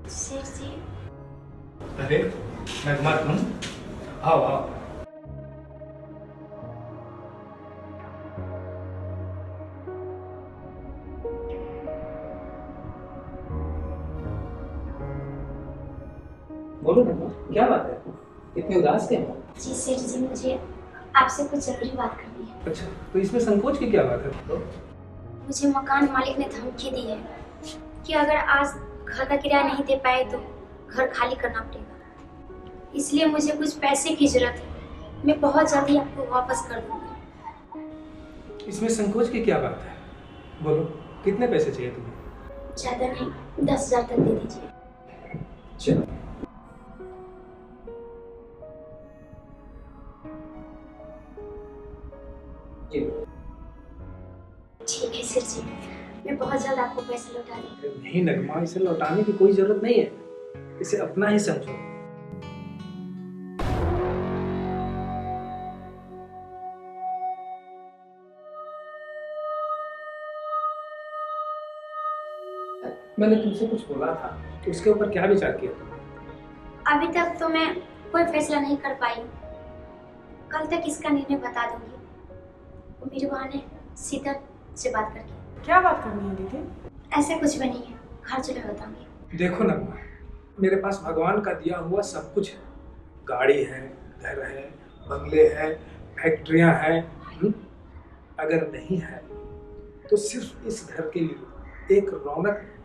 सेठ जी। अरे नगमा, तुम आओ आओ। बोलो नगमा, क्या बात है? इतने उदास क्यों? जी सेठ जी, मुझे आपसे कुछ जरूरी बात करनी है। अच्छा, तो इसमें संकोच की क्या बात है? तो मुझे मकान मालिक ने धमकी दी है कि अगर आज घर का किराया नहीं दे पाए तो घर खाली करना पड़ेगा। इसलिए मुझे कुछ पैसे की जरूरत है। मैं बहुत जल्दी आपको वापस कर दूंगी। इसमें संकोच की क्या बात है? बोलो, कितने पैसे चाहिए तुम्हें? ज्यादा नहीं, 10,000 तक दे दीजिए। चलो। जी। ठीक है सेठ जी, मैं बहुत जल्द आपको पैसे लौटा दूंगी। नहीं नगमा, इसे लौटाने की कोई जरूरत नहीं है। इसे अपना ही समझो। मैंने तुमसे कुछ बोला था, उसके ऊपर क्या विचार किया तुमने? अभी तक तो मैं कोई फैसला नहीं कर पाई। कल तक इसका निर्णय बता दूंगी। वो मेरे बहाने सीता से बात करके। क्या बात करनी है दीदी? ऐसे कुछ भी नहीं है, घर चले बताऊंगी। देखो नगमा, मेरे पास भगवान का दिया हुआ सब कुछ है। गाड़ी है, घर है, बंगले हैं, फैक्ट्रियां हैं। अगर नहीं है तो सिर्फ इस घर के लिए एक रौनक है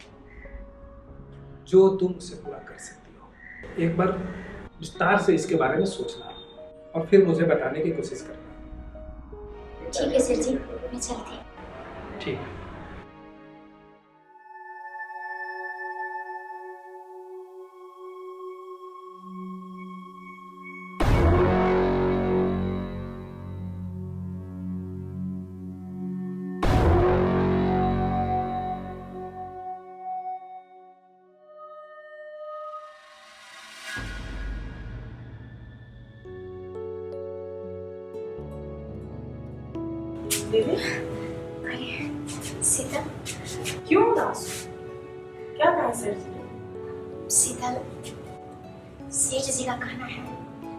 जो तुम उसे पूरा कर सकती हो। एक बार विस्तार से इसके बारे में सोचना और फिर मुझे बताने की कोशिश करना। ठीक है सर जी, मैं चलती हूँ। ठीक है। दीदी अरे सीता, क्यों उदास हो? क्या कहा सर जी? शीतल, सेठ जी का कहना है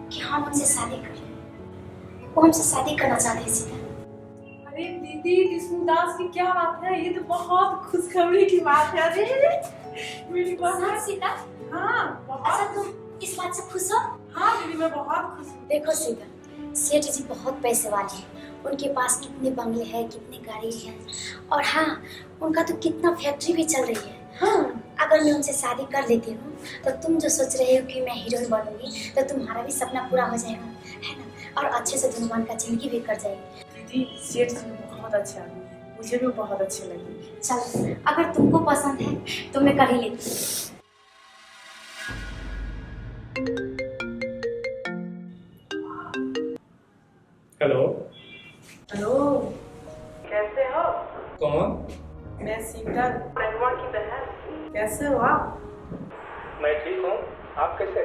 कि हम उनसे शादी कर लें। वो हमसे शादी करना चाहते हैं शीतल। अरे दीदी, इसमें उदास की क्या बात है? ये तो बहुत खुशखबरी की बात है। अरे मेरी बात हाँ सीता, हाँ अच्छा बहुत। तुम इस बात से खुश हो? हाँ दीदी, मैं बहुत खुश हूँ। देखो सीता, सेठ जी बहुत पैसे वाले हैं। उनके पास कितने बंगले हैं, कितनी गाड़ी है, और हाँ, उनका तो कितना फैक्ट्री भी चल रही है। हाँ अगर मैं उनसे शादी कर लेती हूँ तो तुम जो सोच रहे हो कि मैं हीरोइन बनूंगी तो तुम्हारा भी सपना पूरा हो जाएगा, है ना? और अच्छे से धूमधाम का जिंदगी भी कर जाएगी। दीदी, सेठ जी बहुत अच्छे आदमी है, मुझे भी बहुत अच्छे लगे। चलो, अगर तुमको पसंद है तो मैं कर ही लेती हूँ। हेलो। हेलो, कैसे हो? कौन? मैं सीता, नगमा की बहन। कैसे हो आप? मैं ठीक हूँ, आप कैसे?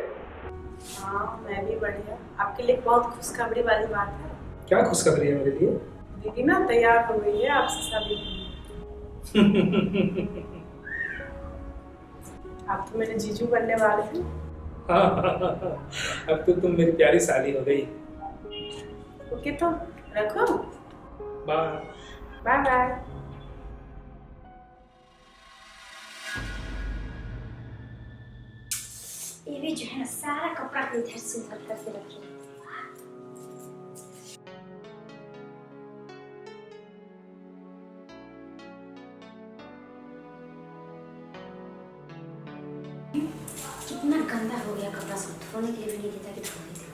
हाँ मैं भी बढ़िया। आपके लिए बहुत खुशखबरी वाली बात है। क्या खुशखबरी है मेरे लिए? दीदी ना तैयार हो गई है आपसे शादी के लिए। आप तो मेरे जीजू बनने वाले हैं। अब तो तुम मेरी प्यारी साली हो गई। ओके तो रखो। बाय। Bye bye. ये भी जो है ना, सारा कपड़ा को इधर से उधर करके रखी। कितना गंदा हो गया कपड़ा, सब धोने के लिए भी नहीं देता कि धो देते।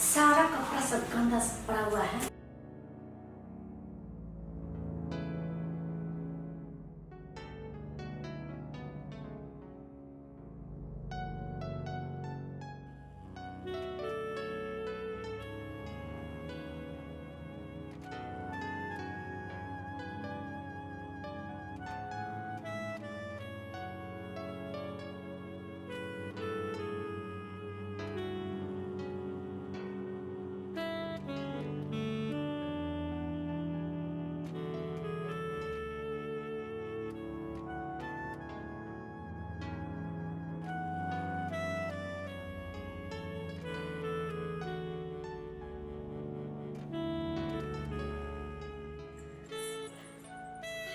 सारा कपड़ा सब गंदा पड़ा हुआ है।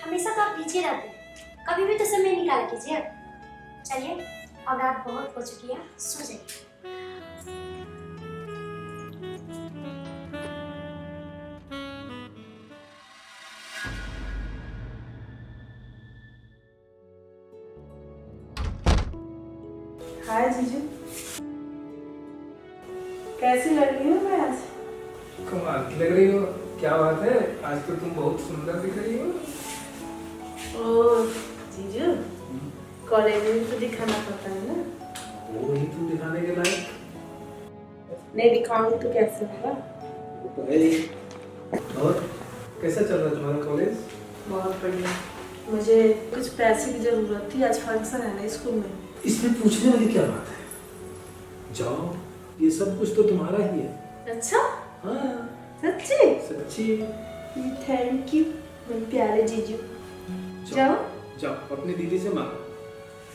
हमेशा तो आप पीछे रहते हैं, कभी भी तो समय निकाल कीजिए। चलिए, अब रात बहुत हो चुकी है, सो जाइए। हाय जीजू, कैसी लग रही हो मैं आज? कमाल की लग रही हो। क्या बात है, आज तो तुम बहुत सुंदर दिख रही हो। ओ जीजू, कॉलेज में तो दिखाना पड़ता है ना। वो ही तुम दिखाने के लायक। नहीं दिखाऊंगी तो कैसे होगा? वो तो है ही। और कैसा चल रहा है तुम्हारा कॉलेज? बहुत बढ़िया। मुझे कुछ पैसे की जरूरत थी, आज फंक्शन है ना स्कूल में। इसमें पूछने वाली क्या बात है? जाओ, ये सब कुछ तो तुम्हारा ही है। अच्छा? हाँ सच्ची? सच्ची। थैंक यू मेरे प्यारे जीजू। जाओ जाओ अपनी दीदी से मांगो,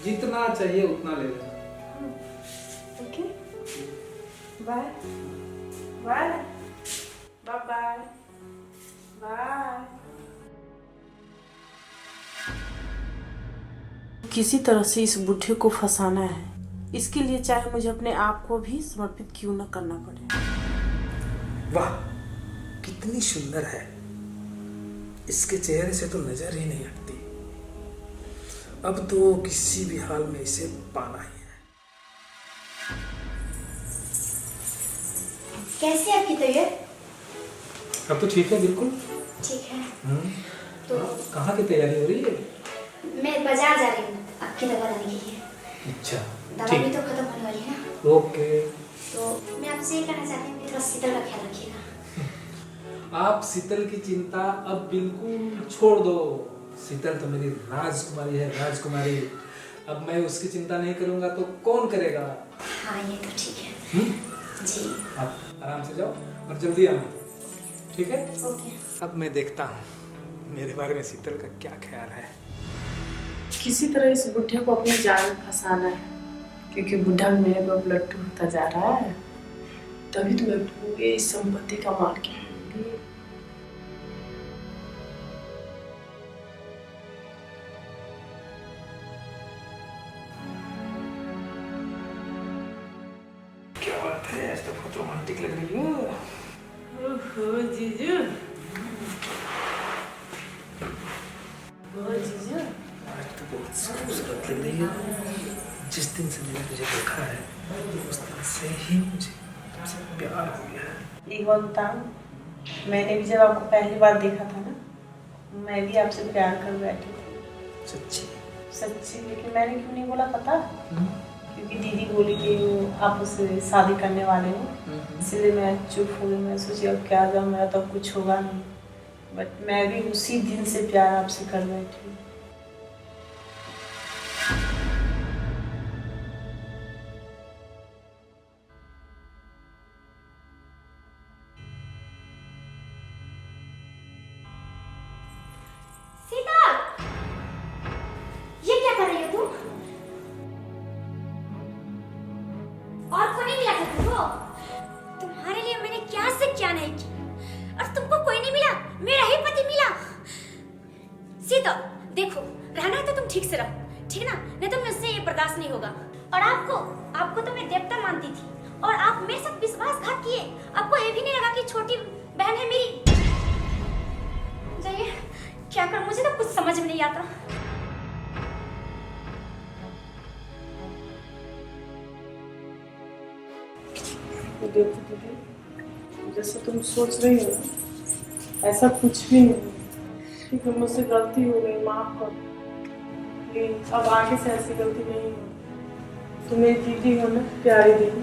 जितना चाहिए उतना ले लेना। Okay, bye bye bye bye bye. किसी तरह से इस बुढ़े को फंसाना है, इसके लिए चाहे मुझे अपने आप को भी समर्पित क्यों न करना पड़े। वाह, कितनी सुंदर है। इसके चेहरे से तो नजर ही नहीं हटती। अब तो किसी भी हाल में इसे पाना ही है। कैसी है आपकी तबीयत? अब तो ठीक है, बिल्कुल ठीक है। तो कहाँ की तैयारी हो रही है? मैं बाजार जा रही हूँ आपकी दवा लाने के लिए। अच्छा दवा भी तो खत्म होने वाली है ना। ओके। तो मैं आपसे ये कहना चाहती हूँ कि थोड़ा शीतल का ख्याल रखिएगा। आप शीतल की चिंता अब बिल्कुल छोड़ दो। शीतल तो मेरी राजकुमारी है, राजकुमारी। अब मैं उसकी चिंता नहीं करूंगा तो कौन करेगा? हाँ ये तो ठीक है। जी आप आराम से जाओ और जल्दी आना, ठीक है? ओके। अब मैं देखता हूँ मेरे बारे में शीतल का क्या ख्याल है। किसी तरह इस बुढ़े को अपने जाल में फंसाना है, क्योंकि बुढ़ा मेरे को अब लट्टू होता जा रहा है। तभी तो मैं पूरी इस संपत्ति का मालकिन होंगी। क्या बात है, आज तो बहुत रोमांटिक लग रही हो। ओहो जीजू, जीजू आज तो बहुत खूबसूरत लग रही हो। जिस दिन से मैंने तुझे देखा है उस दिन से ही मुझे तुमसे प्यार हो गया है। एक बात बताऊं, मैंने भी जब आपको पहली बार देखा था ना, मैं भी आपसे प्यार कर बैठी थी। सच्ची? सच्ची, लेकिन मैंने क्यों नहीं बोला पता? क्योंकि दीदी बोली कि आप उससे शादी करने वाले हो, इसलिए मैं चुप हो गई। मैं सोची अब क्या जाऊँ, मेरा तो कुछ होगा नहीं। बट मैं भी उसी दिन से प्यार आपसे कर बैठी। सीता, ये क्या कर रही हो तुम? और कोई नहीं मिला था तुमको? तुम्हारे लिए मैंने क्या से क्या नहीं किया, और तुमको कोई नहीं मिला, मेरा ही पति मिला। सीता देखो, रहना है तो तुम ठीक से रहो, ठीक ना? नहीं तो मुझसे ये बर्दाश्त नहीं होगा। और आपको तो मैं देवता मानती थी, और आप मेरे साथ विश्वासघात किए। आपको ये भी नहीं लगा कि छोटी बहन है मेरी? जाइए, क्या करूं, मुझे तो कुछ समझ में नहीं आता। देखो दीदी, जैसे तुम सोच रही हो ना, ऐसा कुछ भी नहीं। ठीक है, मुझसे गलती हो गई, माफ कर। प्लीज अब आगे से ऐसी गलती नहीं हो। तुम मेरी दीदी हो ना, प्यारी दीदी।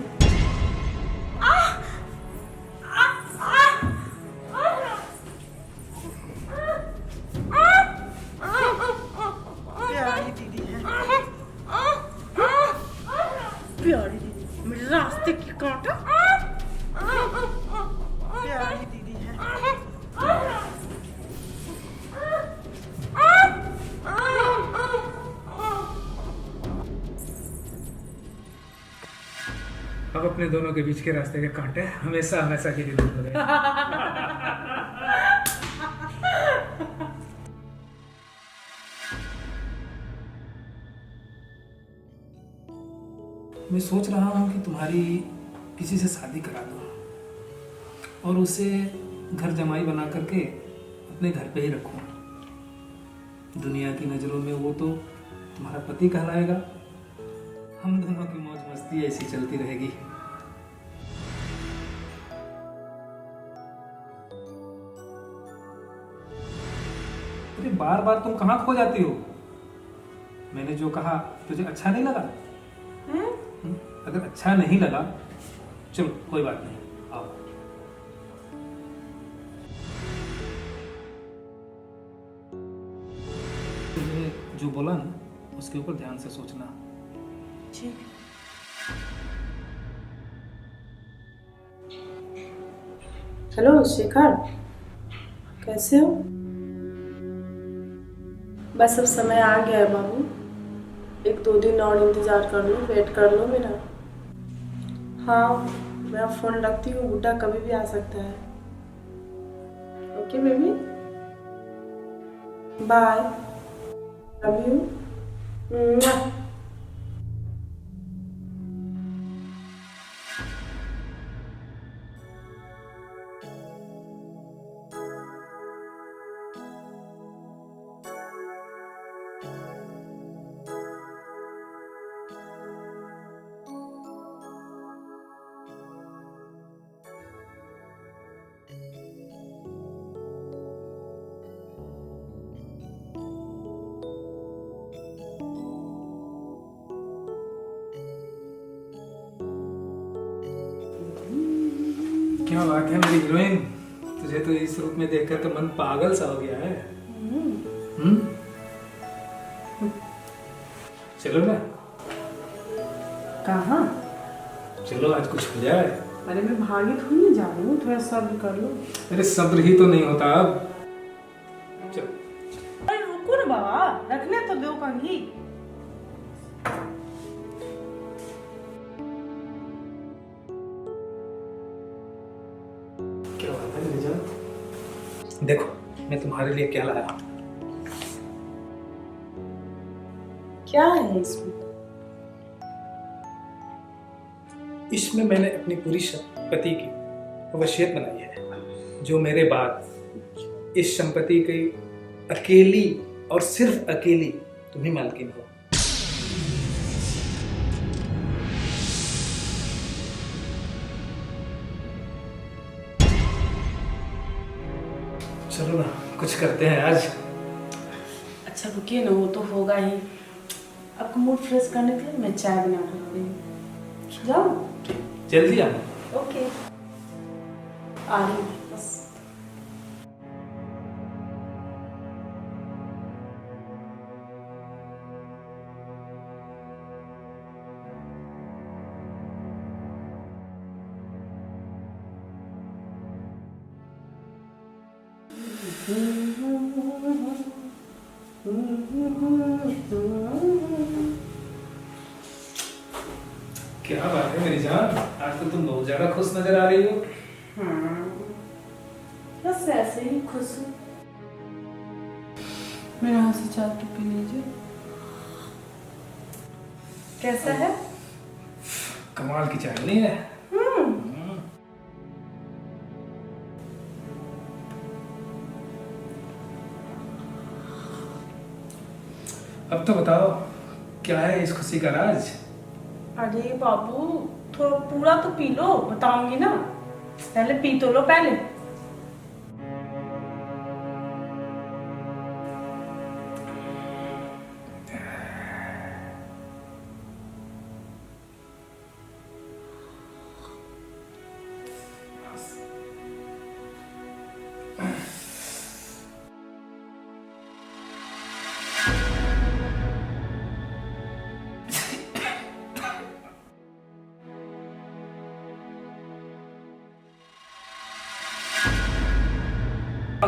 प्यारी दीदी है, प्यारी दीदी, मेरे रास्ते की कांटा। प्यारी दीदी है। अब अपने दोनों के बीच के रास्ते के कांटे हमेशा हमेशा के लिए दूर हो गए। मैं सोच रहा हूँ कि तुम्हारी किसी से शादी करा दो और उसे घर जमाई बना करके अपने घर पे ही रखूँ। दुनिया की नज़रों में वो तो तुम्हारा पति कहलाएगा। हम दोनों की मौज मस्ती ऐसी चलती रहेगी। अरे बार बार तुम कहाँ खो जाती हो? मैंने जो कहा तुझे अच्छा नहीं लगा? अगर अच्छा नहीं लगा चलो कोई बात नहीं, आओ। तुझे जो बोला ना उसके ऊपर ध्यान से सोचना। ठीक। हेलो शिखर, कैसे हो? बस अब समय आ गया है बाबू, 1-2 दिन और इंतजार कर लो, वेट कर लो मेरा। हाँ मैं फोन रखती हूँ, बुड्ढा कभी भी आ सकता है। Okay baby, bye, love you. क्या बात है मेरी हीरोइन, तुझे तो इस रूप में देखकर तो मन पागल सा हो गया है। चलो ना। कहाँ? चलो आज कुछ हो जाए। अरे मैं भागी थोड़ी नहीं जा रही हूँ, थोड़ा सब्र कर लो। अरे सब्र ही तो नहीं होता अब। चलो। अरे रुको ना बाबा, रखने तो दो कंघी। क्या बात है मेरी जान? देखो मैं तुम्हारे लिए क्या लाया हूं। क्या है इसमें? इसमें मैंने अपनी पूरी संपत्ति की वसीयत बनाई है, जो मेरे बाद इस संपत्ति की अकेली और सिर्फ अकेली तुम ही मालकिन हो। चलो ना कुछ करते हैं आज। अच्छा रुकिए ना, वो तो होगा ही। आपको मूड फ्रेश करने के लिए मैं चाय बना रही हूँ, जाओ। जल्दी आना। ओके, आ रही हूँ बस। क्या बात है मेरी जान, आज तो तुम बहुत ज्यादा खुश नजर आ रही हो। बस ऐसे ही खुश हूँ। मेरे हाथ से चाय तो पी लीजिए। कैसा है? कमाल की चाय नहीं है? अब तो बताओ क्या है इस खुशी का राज? अरे बाबू थोड़ा पूरा तो पी लो, बताऊंगी ना। पहले पी तो लो पहले।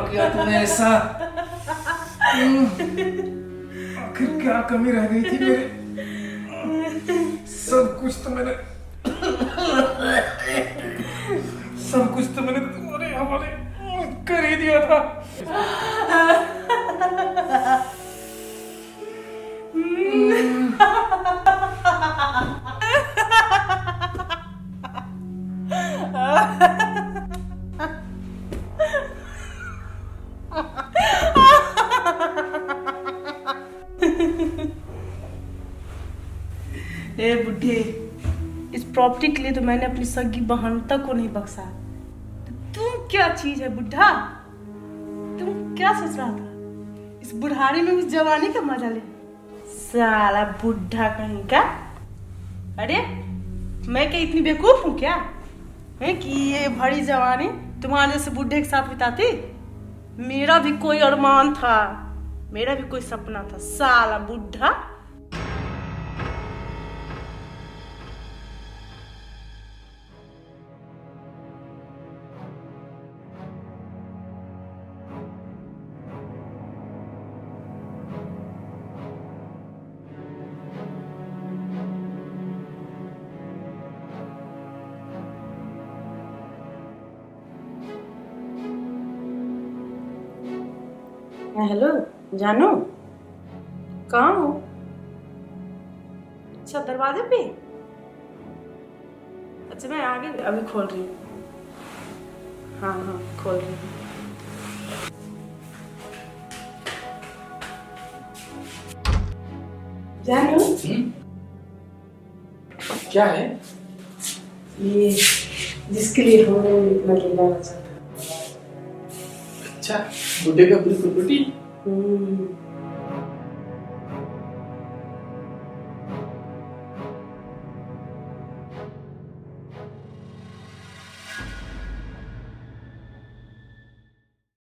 किया तूने ऐसा? आखिर क्या कमी रह गई थी मेरे? सब कुछ तो मैंने तुम्हारे हवाले कर ही दिया था। इस प्रॉपर्टी के लिए तो मैंने अपनी सगी बहन तक को नहीं बख्शा। तो तुम क्या चीज है बुढ़ा? तुम क्या सोच रहा था? इस बुढ़ारी में भी जवानी का मजा ले। साला बुढ़ा कहीं का। अरे मैं क्या इतनी बेवकूफ हूँ क्या है कि ये भरी जवानी तुम्हारे जैसे बुढ़े के साथ बिताती? मेरा भी कोई अरमान था, मेरा भी कोई सपना था। साला बुढ़ा। हेलो जानू, कहाँ हो? अच्छा दरवाजे पे। अच्छा मैं आगे अभी खोल रही हूँ। हाँ हाँ खोल रही हूँ। जानू क्या है? ये जिसके लिए हम इतना लीला हो जाता। अच्छा, बुढ़े का पूरी प्रॉपर्टी।